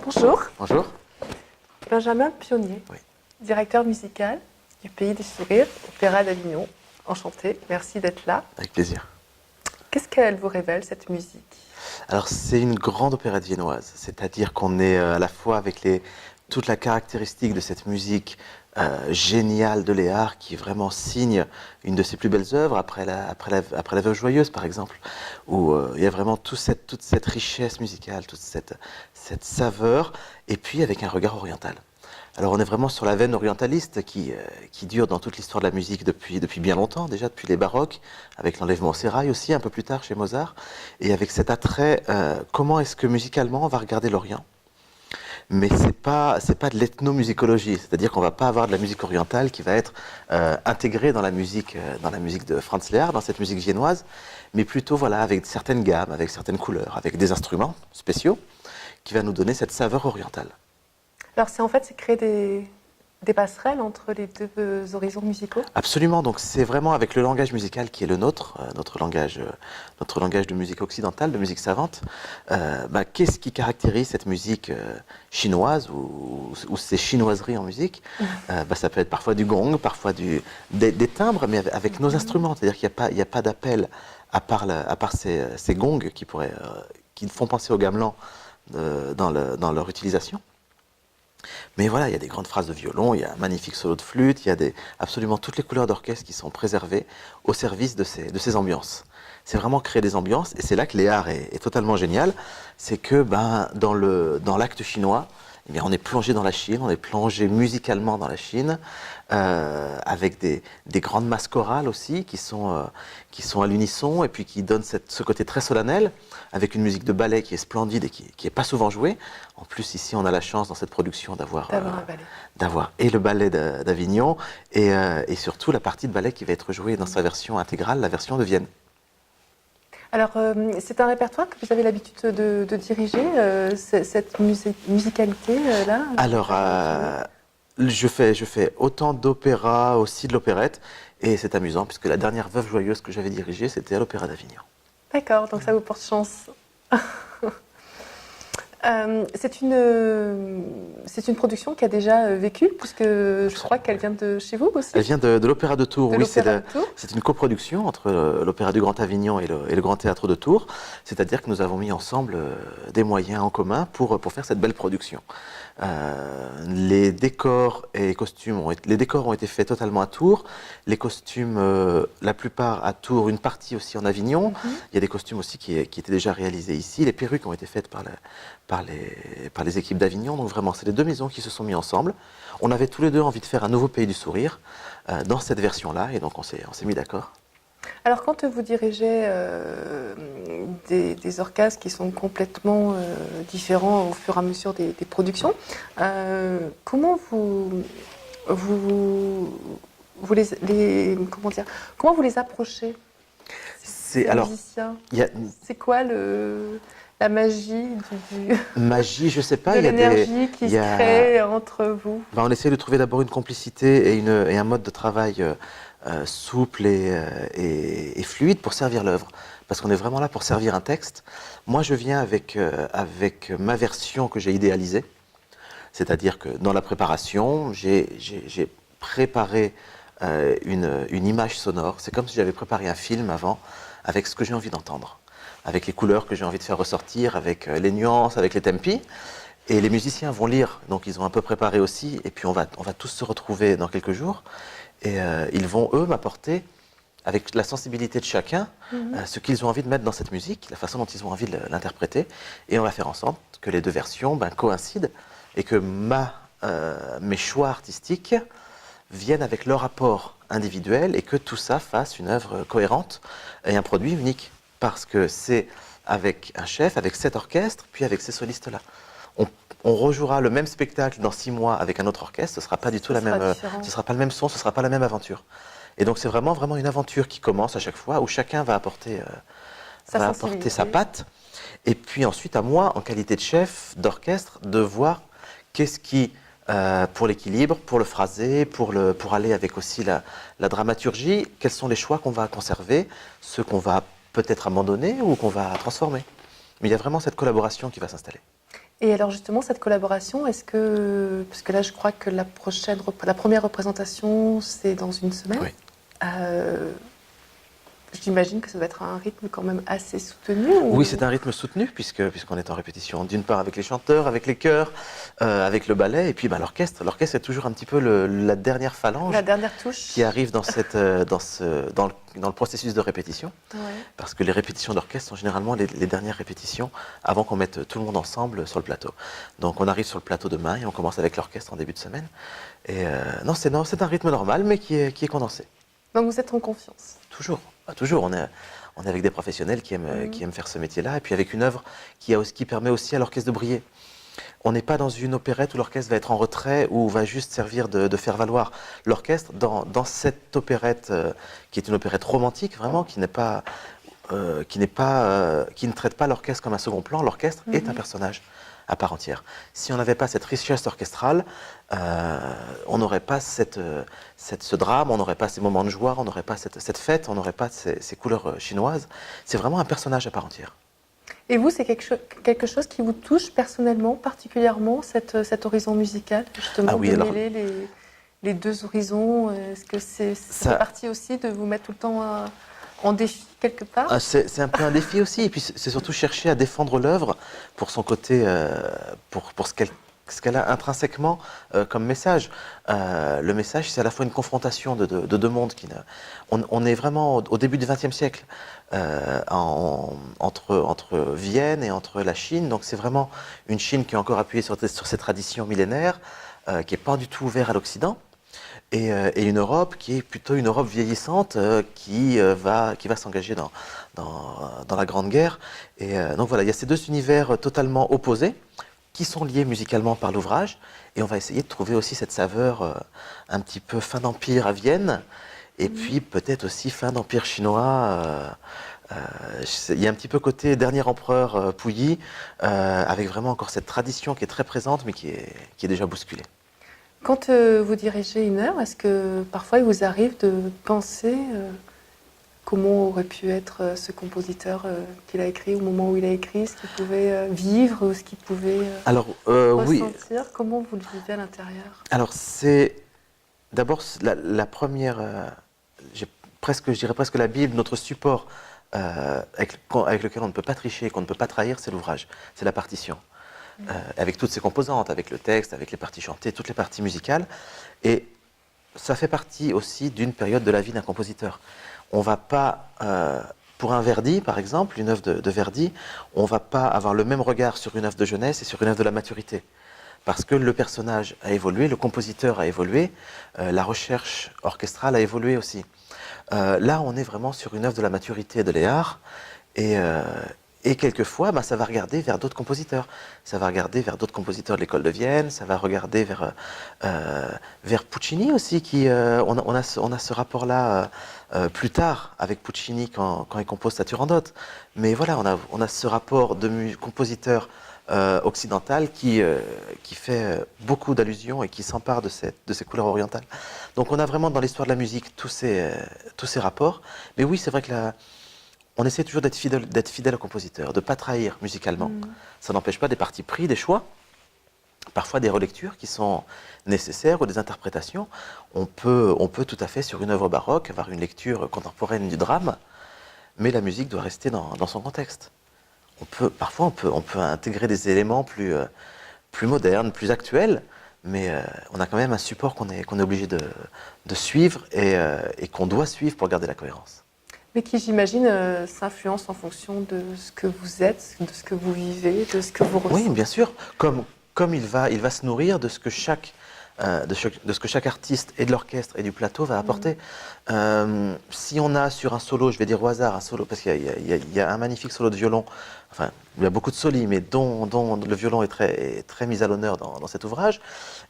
Bonjour, Bonjour. Benjamin Pionnier, Oui. directeur musical du Pays des Sourires, Opéra d'Avignon. Enchanté, merci d'être là. Avec plaisir. Qu'est-ce qu'elle vous révèle, cette musique? Alors, c'est une grande opérette viennoise, c'est-à-dire qu'on est à la fois avec toute la caractéristique de cette musique géniale de Léard qui vraiment signe une de ses plus belles œuvres, après la Veuve Joyeuse par exemple, où il y a vraiment toute cette richesse musicale, toute cette saveur, et puis avec un regard oriental. Alors on est vraiment sur la veine orientaliste qui dure dans toute l'histoire de la musique depuis bien longtemps, déjà depuis les baroques, avec l'enlèvement au sérail aussi, un peu plus tard chez Mozart, et avec cet attrait, comment est-ce que musicalement on va regarder l'Orient? Mais c'est pas de l'ethnomusicologie, c'est-à-dire qu'on va pas avoir de la musique orientale qui va être intégrée dans la musique de Franz Léard, dans cette musique viennoise, mais plutôt voilà avec certaines gammes, avec certaines couleurs, avec des instruments spéciaux, qui va nous donner cette saveur orientale. Alors c'est créer des passerelles entre les deux horizons musicaux? Absolument, donc c'est vraiment avec le langage musical qui est le nôtre, notre langage de musique occidentale, de musique savante. Qu'est-ce qui caractérise cette musique chinoise ou ces chinoiseries en musique? Ça peut être parfois du gong, parfois des timbres, mais avec nos instruments, c'est-à-dire qu'il n'y a pas d'appel à part ces gongs qui font penser au gamelan dans leur utilisation. Mais voilà, il y a des grandes phrases de violon, il y a un magnifique solo de flûte, il y a absolument toutes les couleurs d'orchestre qui sont préservées au service de ces ambiances. C'est vraiment créer des ambiances, et c'est là que Léard est totalement génial, c'est que dans l'acte chinois, eh bien, on est plongé dans la Chine, on est plongé musicalement dans la Chine, avec des grandes masses chorales aussi qui sont à l'unisson et puis qui donnent ce côté très solennel, avec une musique de ballet qui est splendide et qui est pas souvent jouée. En plus, ici, on a la chance dans cette production d'avoir et le ballet d'Avignon et surtout la partie de ballet qui va être jouée dans sa version intégrale, la version de Vienne. Alors, c'est un répertoire que vous avez l'habitude de diriger, cette musicalité-là? Alors, je fais autant d'opéra, aussi de l'opérette, et c'est amusant, puisque la dernière Veuve Joyeuse que j'avais dirigée, c'était à l'Opéra d'Avignon. D'accord, donc ça vous porte chance. C'est une production qui a déjà vécu, puisque je crois qu'elle vient de chez vous aussi. Elle vient de l'Opéra de Tours, oui, Tours. c'est une coproduction entre l'Opéra du Grand Avignon et le Grand Théâtre de Tours, c'est-à-dire que nous avons mis ensemble des moyens en commun pour faire cette belle production. Les décors et costumes les décors ont été faits totalement à Tours, les costumes, la plupart à Tours, une partie aussi en Avignon. Il y a des costumes aussi qui étaient déjà réalisés ici, les perruques ont été faites par les équipes d'Avignon, donc vraiment c'est les deux maisons qui se sont mis ensemble. On avait tous les deux envie de faire un nouveau Pays du Sourire dans cette version-là, et donc on s'est mis d'accord. Alors quand vous dirigez des orchestres qui sont complètement différents au fur et à mesure des productions, comment vous les approchez, ces musiciens? C'est quoi la magie Magie, je sais pas. de l'énergie qui se crée entre vous? On essaie de trouver d'abord une complicité et un mode de travail souple et fluide pour servir l'œuvre. Parce qu'on est vraiment là pour servir un texte. Moi, je viens avec ma version que j'ai idéalisée. C'est-à-dire que dans la préparation, j'ai préparé une image sonore. C'est comme si j'avais préparé un film avant, avec ce que j'ai envie d'entendre, avec les couleurs que j'ai envie de faire ressortir, avec les nuances, avec les tempi. Et les musiciens vont lire, donc ils ont un peu préparé aussi, et puis on va tous se retrouver dans quelques jours, et ils vont, eux, m'apporter, avec la sensibilité de chacun, ce qu'ils ont envie de mettre dans cette musique, la façon dont ils ont envie de l'interpréter, et on va faire en sorte que les deux versions coïncident, et que mes choix artistiques viennent avec leur apport individuel, et que tout ça fasse une œuvre cohérente et un produit unique. Parce que c'est avec un chef, avec cet orchestre, puis avec ces solistes-là. On rejouera le même spectacle dans 6 mois avec un autre orchestre, ce ne sera pas du tout ce sera pas le même son, ce ne sera pas la même aventure. Et donc c'est vraiment une aventure qui commence à chaque fois, où chacun va apporter sa patte. Et puis ensuite à moi, en qualité de chef d'orchestre, de voir qu'est-ce qui, pour l'équilibre, pour le phrasé, pour aller avec aussi la dramaturgie, quels sont les choix qu'on va conserver, ceux qu'on va peut-être abandonner ou qu'on va transformer. Mais il y a vraiment cette collaboration qui va s'installer. Et alors justement, cette collaboration, est-ce que, parce que là je crois que la première représentation c'est dans une semaine, Oui. j'imagine que ça va être un rythme quand même assez soutenu. Oui, c'est un rythme soutenu puisqu'on est en répétition d'une part avec les chanteurs, avec les chœurs, avec le ballet et puis l'orchestre. L'orchestre est toujours un petit peu la dernière phalange La dernière touche. qui arrive dans le processus de répétition. Ouais. Parce que les répétitions d'orchestre sont généralement les dernières répétitions avant qu'on mette tout le monde ensemble sur le plateau. Donc on arrive sur le plateau demain et on commence avec l'orchestre en début de semaine. Et non, c'est un rythme normal mais qui est condensé. Donc vous êtes en confiance. Toujours, toujours. On est avec des professionnels qui aiment faire ce métier-là et puis avec une œuvre qui permet aussi à l'orchestre de briller. On n'est pas dans une opérette où l'orchestre va être en retrait ou va juste servir de faire valoir. L'orchestre, dans cette opérette, qui est une opérette romantique vraiment, qui ne traite pas l'orchestre comme un second plan, l'orchestre est un personnage à part entière. Si on n'avait pas cette richesse orchestrale, on n'aurait pas ce drame, on n'aurait pas ces moments de joie, on n'aurait pas cette fête, on n'aurait pas ces couleurs chinoises. C'est vraiment un personnage à part entière. Et vous, c'est quelque chose qui vous touche personnellement, particulièrement, cet horizon musical, justement, de mêler les deux horizons. Est-ce que ça fait partie aussi de vous mettre tout le temps en défi, quelque part? C'est un peu un défi aussi, et puis c'est surtout chercher à défendre l'œuvre pour son côté, pour ce qu'elle a intrinsèquement comme message. Le message, c'est à la fois une confrontation de deux mondes. On est vraiment au début du XXe siècle, entre Vienne et entre la Chine. Donc c'est vraiment une Chine qui est encore appuyée sur ses traditions millénaires, qui n'est pas du tout ouverte à l'Occident. Et une Europe qui est plutôt une Europe vieillissante qui va s'engager dans la Grande Guerre. Et donc voilà, il y a ces deux univers totalement opposés qui sont liés musicalement par l'ouvrage. Et on va essayer de trouver aussi cette saveur un petit peu fin d'empire à Vienne et puis peut-être aussi fin d'empire chinois. Il y a un petit peu côté dernier empereur Puyi avec vraiment encore cette tradition qui est très présente mais qui est déjà bousculée. Quand vous dirigez une œuvre, est-ce que parfois il vous arrive de penser comment aurait pu être ce compositeur qu'il a écrit au moment où il a écrit, ce qu'il pouvait vivre ou ce qu'il pouvait ressentir? Oui. Comment vous le vivez à l'intérieur? Alors c'est d'abord la première, je dirais presque la Bible, notre support avec lequel on ne peut pas tricher, qu'on ne peut pas trahir, c'est l'ouvrage, c'est la partition. Avec toutes ses composantes, avec le texte, avec les parties chantées, toutes les parties musicales. Et ça fait partie aussi d'une période de la vie d'un compositeur. On ne va pas, pour un Verdi par exemple, une œuvre de Verdi, on ne va pas avoir le même regard sur une œuvre de jeunesse et sur une œuvre de la maturité. Parce que le personnage a évolué, le compositeur a évolué, la recherche orchestrale a évolué aussi. Là, on est vraiment sur une œuvre de la maturité de Léard. Et quelquefois, ça va regarder vers d'autres compositeurs. Ça va regarder vers d'autres compositeurs de l'école de Vienne. Ça va regarder vers Puccini aussi. On a ce rapport-là plus tard avec Puccini quand il compose sa Turandot. Mais voilà, on a ce rapport de compositeur occidental qui fait beaucoup d'allusions et qui s'empare de ces couleurs orientales. Donc on a vraiment dans l'histoire de la musique tous ces rapports. Mais oui, c'est vrai que on essaie toujours d'être fidèle au compositeur, de ne pas trahir musicalement. Ça n'empêche pas des partis pris, des choix, parfois des relectures qui sont nécessaires ou des interprétations. On peut tout à fait, sur une œuvre baroque, avoir une lecture contemporaine du drame, mais la musique doit rester dans son contexte. Parfois, on peut intégrer des éléments plus modernes, plus actuels, mais on a quand même un support qu'on est obligé de suivre et qu'on doit suivre pour garder la cohérence. Mais qui, j'imagine, s'influence en fonction de ce que vous êtes, de ce que vous vivez, de ce que vous ressentez. Oui, bien sûr. Comme il va se nourrir de ce que chaque artiste et de l'orchestre et du plateau va apporter. Si on a sur un solo, je vais dire au hasard, un solo, parce qu'il y a un magnifique solo de violon, enfin, il y a beaucoup de solis, mais dont le violon est très mis à l'honneur dans cet ouvrage,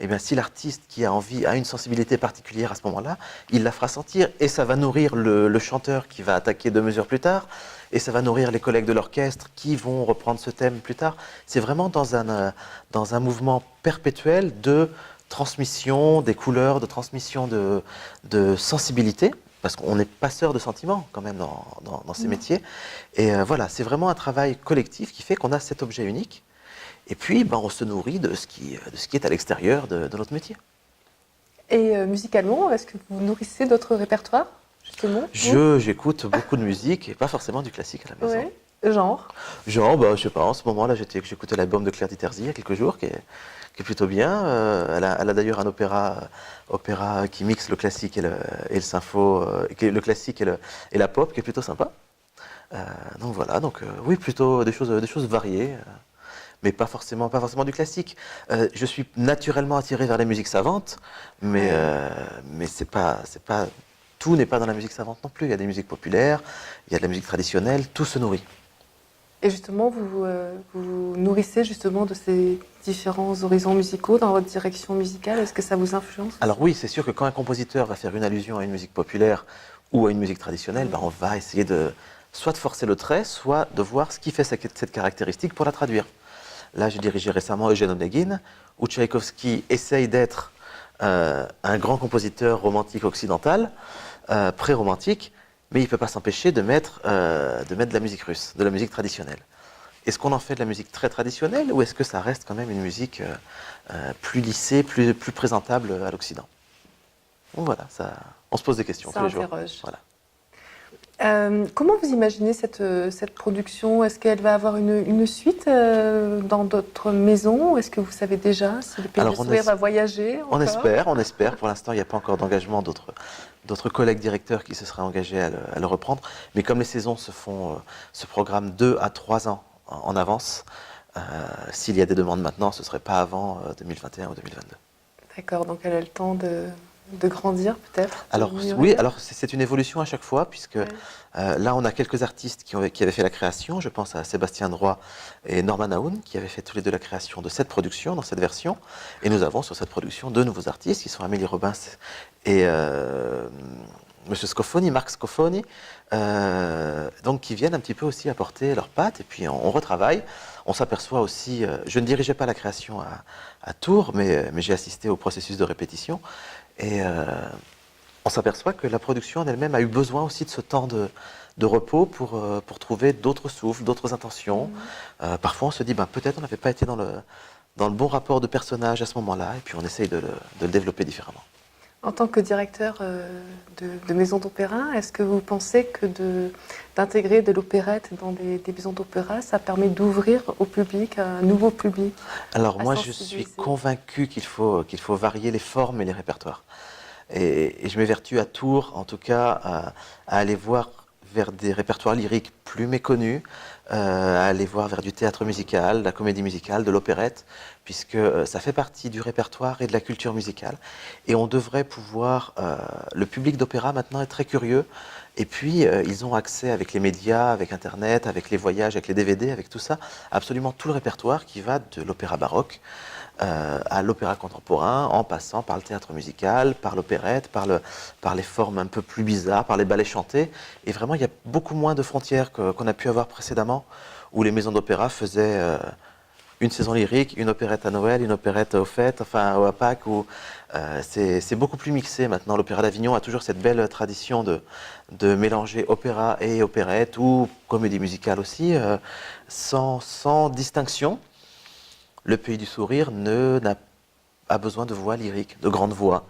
et bien si l'artiste qui a envie a une sensibilité particulière à ce moment-là, il la fera sentir, et ça va nourrir le chanteur qui va attaquer 2 mesures plus tard, et ça va nourrir les collègues de l'orchestre qui vont reprendre ce thème plus tard. C'est vraiment dans un mouvement perpétuel de transmission des couleurs, de transmission de sensibilité, parce qu'on est passeur de sentiments quand même dans ces métiers. Et voilà, c'est vraiment un travail collectif qui fait qu'on a cet objet unique Et puis, on se nourrit de ce qui est à l'extérieur de notre métier. Et musicalement, est-ce que vous nourrissez d'autres répertoires, justement? J'écoute beaucoup de musique et pas forcément du classique à la maison. Ouais. Genre? Genre, je sais pas, en ce moment-là, j'écoutais l'album de Claire Diterzy il y a quelques jours, qui est plutôt bien. Elle a d'ailleurs un opéra qui mixe le classique et le sympho, le classique et la pop, qui est plutôt sympa. Donc voilà, oui, plutôt des choses variées. Mais pas forcément du classique. Je suis naturellement attiré vers les musiques savantes, mais tout n'est pas dans la musique savante non plus. Il y a des musiques populaires, il y a de la musique traditionnelle, tout se nourrit. Et justement, vous vous nourrissez justement de ces différents horizons musicaux dans votre direction musicale. Est-ce que ça vous influence? Alors oui, c'est sûr que quand un compositeur va faire une allusion à une musique populaire ou à une musique traditionnelle, on va essayer soit de forcer le trait, soit de voir ce qui fait cette caractéristique pour la traduire. Là, j'ai dirigé récemment Eugène Onegin, où Tchaïkovski essaye d'être un grand compositeur romantique occidental, pré-romantique, mais il ne peut pas s'empêcher de mettre de la musique russe, de la musique traditionnelle. Est-ce qu'on en fait de la musique très traditionnelle ou est-ce que ça reste quand même une musique plus lissée, plus présentable à l'Occident? Donc voilà, on se pose des questions tous les jours. Voilà. Comment vous imaginez cette production? Est-ce qu'elle va avoir une suite dans d'autres maisons? Est-ce que vous savez déjà si le Pays du Sourire va voyager encore? On espère. Pour l'instant, il n'y a pas encore d'engagement d'autres collègues directeurs qui se seraient engagés à le reprendre. Mais comme les saisons se programment 2 à 3 ans en avance, s'il y a des demandes maintenant, ce ne serait pas avant 2021 ou 2022. D'accord, donc elle a le temps de grandir peut-être? Alors oui, c'est une évolution à chaque fois, puisque là on a quelques artistes qui avaient fait la création. Je pense à Sébastien Droit et Norman Aoun qui avaient fait tous les deux la création de cette production, dans cette version. Et nous avons sur cette production 2 nouveaux artistes qui sont Amélie Robins et Monsieur Scofoni, Marc Scofoni, donc qui viennent un petit peu aussi apporter leurs pattes. Et puis on retravaille. On s'aperçoit aussi, je ne dirigeais pas la création à Tours, mais j'ai assisté au processus de répétition. Et on s'aperçoit que la production en elle-même a eu besoin aussi de ce temps de repos pour trouver d'autres souffles, d'autres intentions. Parfois on se dit, peut-être on n'avait pas été dans le bon rapport de personnage à ce moment-là, et puis on essaye de le développer différemment. En tant que directeur de maison d'opéra, est-ce que vous pensez que d'intégrer de l'opérette dans des maisons d'opéra, ça permet d'ouvrir au public, à un nouveau public? Alors moi je suis convaincu qu'il faut varier les formes et les répertoires. Et je m'évertue à Tours, en tout cas, à aller voir vers des répertoires lyriques plus méconnus, à aller voir vers du théâtre musical, de la comédie musicale, de l'opérette, puisque ça fait partie du répertoire et de la culture musicale. Et on devrait pouvoir... le public d'opéra maintenant est très curieux, et puis ils ont accès avec les médias, avec Internet, avec les voyages, avec les DVD, avec tout ça, absolument tout le répertoire qui va de l'opéra baroque à l'opéra contemporain, en passant par le théâtre musical, par l'opérette, par les formes un peu plus bizarres, par les ballets chantés. Et vraiment, il y a beaucoup moins de frontières qu'on a pu avoir précédemment, où les maisons d'opéra faisaient une saison lyrique, une opérette à Noël, une opérette aux fêtes, ou à Pâques. C'est beaucoup plus mixé maintenant. L'Opéra d'Avignon a toujours cette belle tradition de mélanger opéra et opérette, ou comédie musicale aussi, sans distinction. Le Pays du Sourire a besoin de voix lyriques, de grandes voix.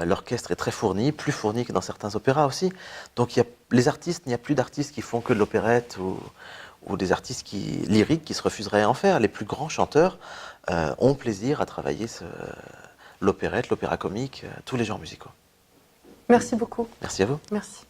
L'orchestre est très fourni, plus fourni que dans certains opéras aussi. Donc il n'y a plus d'artistes qui font que de l'opérette ou des artistes lyriques qui se refuseraient à en faire. Les plus grands chanteurs ont plaisir à travailler l'opérette, l'opéra comique, tous les genres musicaux. Merci beaucoup. Merci à vous. Merci.